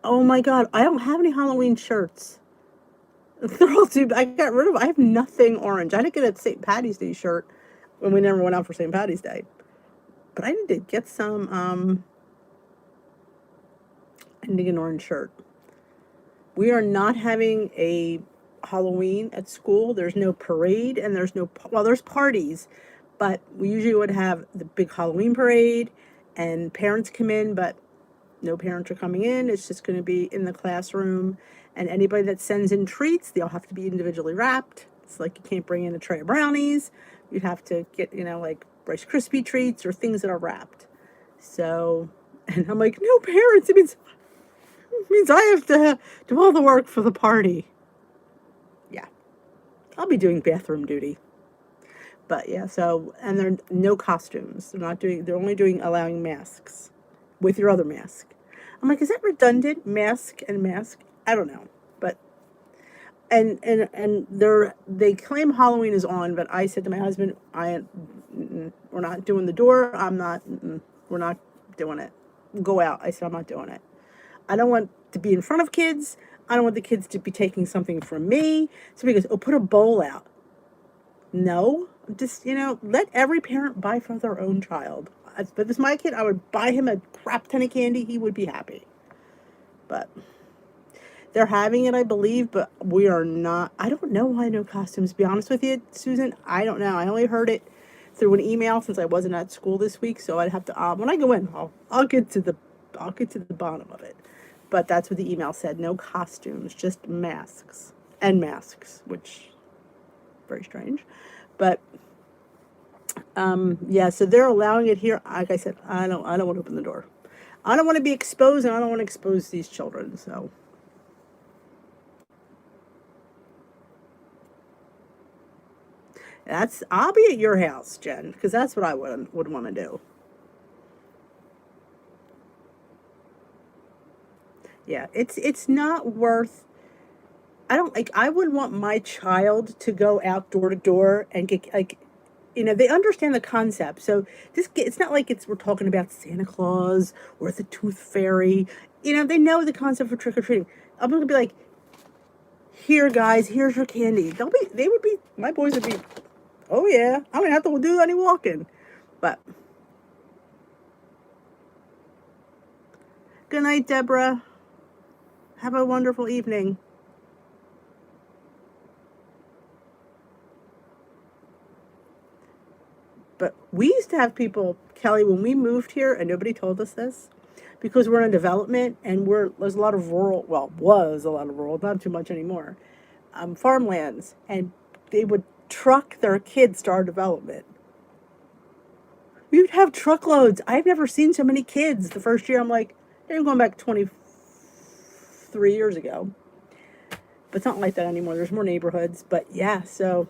Speaker 1: Oh my God, I don't have any Halloween shirts. They're all too. I got rid of. I have nothing orange. I didn't get a St. Patty's Day shirt when we never went out for St. Patty's Day, but I need to get some. and an orange shirt. We are not having a Halloween at school. There's no parade and there's no, well, there's parties, but we usually would have the big Halloween parade and parents come in, but no parents are coming in. It's just going to be in the classroom. And anybody that sends in treats, they'll have to be individually wrapped. It's like you can't bring in a tray of brownies. You'd have to get, like Rice Krispie treats or things that are wrapped. So, and I'm like, no parents. It means I have to do all the work for the party. Yeah. I'll be doing bathroom duty. But yeah, so, and there are no costumes. They're only allowing masks with your other mask. I'm like, is that redundant? Mask and mask? I don't know. But, and they claim Halloween is on, but I said to my husband, we're not doing the door. We're not doing it. Go out. I said, I'm not doing it. I don't want to be in front of kids. I don't want the kids to be taking something from me. Somebody goes, oh, put a bowl out. No, just, let every parent buy for their own child. If it was my kid, I would buy him a crap ton of candy. He would be happy. But they're having it, I believe, but we are not. I don't know why no costumes, to be honest with you, Susan. I don't know. I only heard it through an email since I wasn't at school this week. So I'd have to, when I go in, I'll get to the bottom of it. But that's what the email said. No costumes, just masks. And masks, which, very strange. But, yeah, so they're allowing it here. Like I said, I don't want to open the door. I don't want to be exposed, and I don't want to expose these children, so. I'll be at your house, Jen, because that's what I would want to do. Yeah, it's not worth. I wouldn't want my child to go out door to door and get they understand the concept. So it's not like we're talking about Santa Claus or the Tooth Fairy. They know the concept for trick or treating. I'm gonna be like, here, guys, here's your candy. My boys would be, oh yeah, I don't have to do any walking. But good night, Deborah. Have a wonderful evening. But we used to have people, Kelly, when we moved here, and nobody told us this, because we're in a development and there's a lot of rural, well, was a lot of rural, not too much anymore, farmlands, and they would truck their kids to our development. We would have truckloads. I've never seen so many kids. The first year, I'm like, they're going back 23 years ago. But it's not like that anymore. There's more neighborhoods. But yeah, so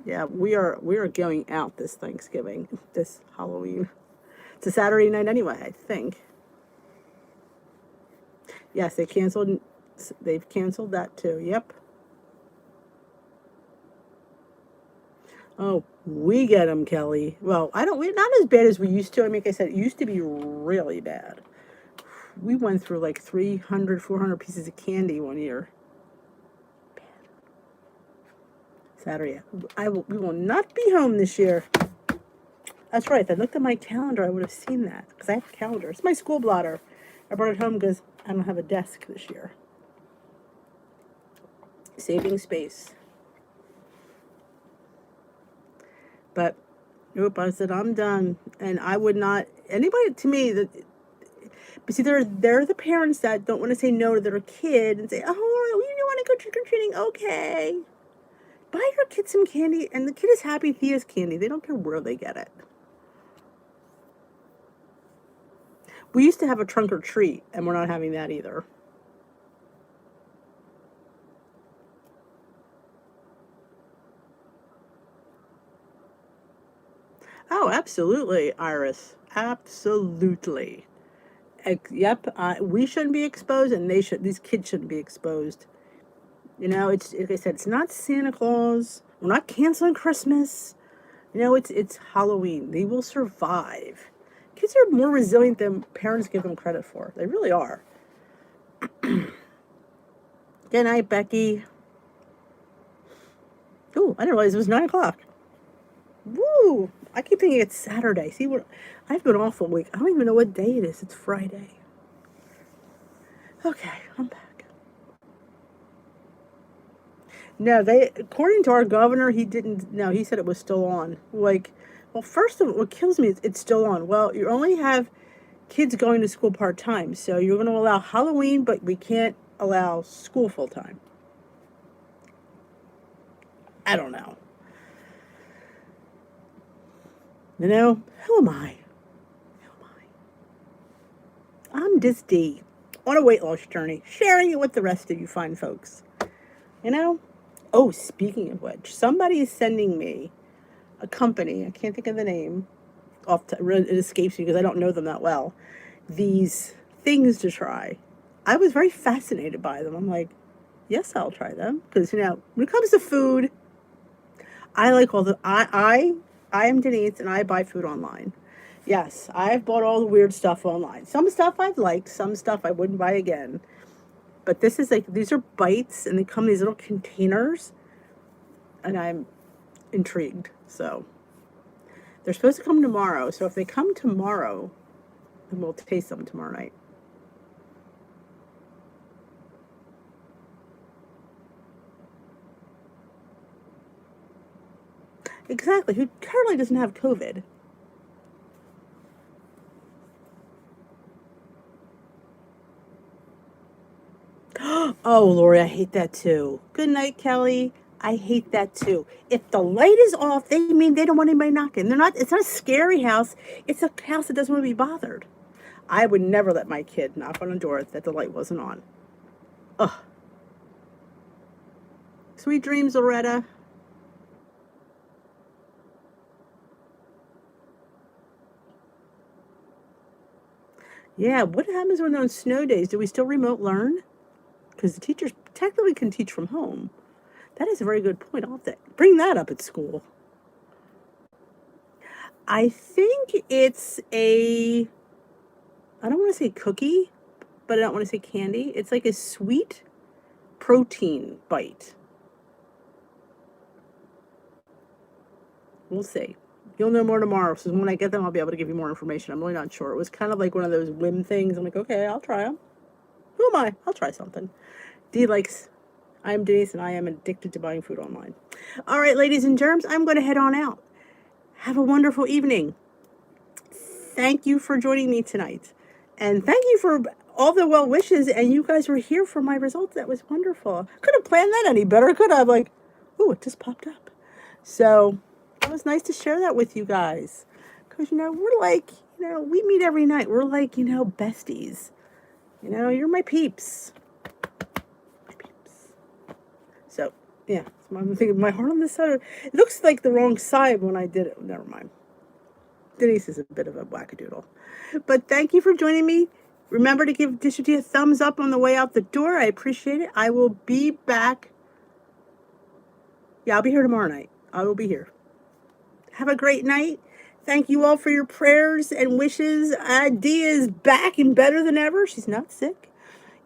Speaker 1: yeah, we are going out this Thanksgiving, this Halloween. It's a Saturday night anyway, I think. Yes, they've canceled that too. Yep. Oh, we get them, Kelly. Well, we're not as bad as we used to. I mean, like I said, it used to be really bad. We went through like 300, 400 pieces of candy one year. Saturday. We will not be home this year. That's right. If I looked at my calendar, I would have seen that. Because I have a calendar. It's my school blotter. I brought it home because I don't have a desk this year. Saving space. But, nope, I said, I'm done. And I would not, anybody to me, but see, they're the parents that don't want to say no to their kid and say, oh, you want to go trick-or-treating? Okay. Buy your kid some candy, and the kid is happy if he has candy. They don't care where they get it. We used to have a trunk or treat, and we're not having that either. Oh, absolutely, Iris. Absolutely. Yep. We shouldn't be exposed, and these kids shouldn't be exposed. It's, like I said, it's not Santa Claus. We're not canceling Christmas. It's Halloween. They will survive. Kids are more resilient than parents give them credit for. They really are. Good night, Becky. Oh, I didn't realize it was 9 o'clock. Woo! I keep thinking it's Saturday. See, I've been off all week. I don't even know what day it is. It's Friday. Okay, I'm back. No, according to our governor, he didn't, no, he said it was still on. Like, well, first of all, what kills me is it's still on. Well, you only have kids going to school part-time, so you're going to allow Halloween, but we can't allow school full-time. I don't know. You know, who am I? Who am I? I'm just Dee, on a weight loss journey, sharing it with the rest of you fine folks. You know? Oh, speaking of which, somebody is sending me a company, I can't think of the name, it escapes me because I don't know them that well, these things to try. I was very fascinated by them. I'm like, yes, I'll try them. Because, when it comes to food, I like I am Denise and I buy food online. Yes, I've bought all the weird stuff online. Some stuff I've liked, some stuff I wouldn't buy again. But this is these are bites and they come in these little containers and I'm intrigued. So they're supposed to come tomorrow. So if they come tomorrow, then we'll taste them tomorrow night. Exactly. Who currently doesn't have COVID? Oh, Lori, I hate that too. Good night, Kelly. I hate that too. If the light is off, they mean they don't want anybody knocking. It's not a scary house. It's a house that doesn't want to be bothered. I would never let my kid knock on a door that the light wasn't on. Ugh. Sweet dreams, Loretta. Yeah, what happens when they're on snow days? Do we still remote learn? Because the teachers technically can teach from home. That is a very good point. I'll have to bring that up at school. I think it's I don't want to say cookie, but I don't want to say candy. It's like a sweet protein bite. We'll see. You'll know more tomorrow. So when I get them, I'll be able to give you more information. I'm really not sure. It was kind of like one of those whim things. I'm like, okay, I'll try them. Who am I? I'll try something. Dee likes, I'm Denise, and I am addicted to buying food online. All right, ladies and germs, I'm going to head on out. Have a wonderful evening. Thank you for joining me tonight. And thank you for all the well wishes. And you guys were here for my results. That was wonderful. Couldn't have planned that any better, could I? I'm like, oh, it just popped up. So it was nice to share that with you guys. Because, we're like, we meet every night. We're like, besties. You're my peeps. My peeps. So, yeah. I'm thinking my heart on this side. It looks like the wrong side when I did it. Never mind. Denise is a bit of a wackadoodle. But thank you for joining me. Remember to give Disha T a thumbs up on the way out the door. I appreciate it. I will be back. Yeah, I'll be here tomorrow night. I will be here. Have a great night. Thank you all for your prayers and wishes. Dee is back and better than ever. She's not sick.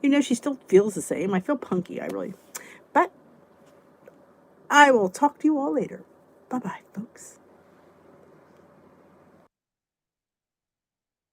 Speaker 1: She still feels the same. I feel punky, But I will talk to you all later. Bye-bye, folks.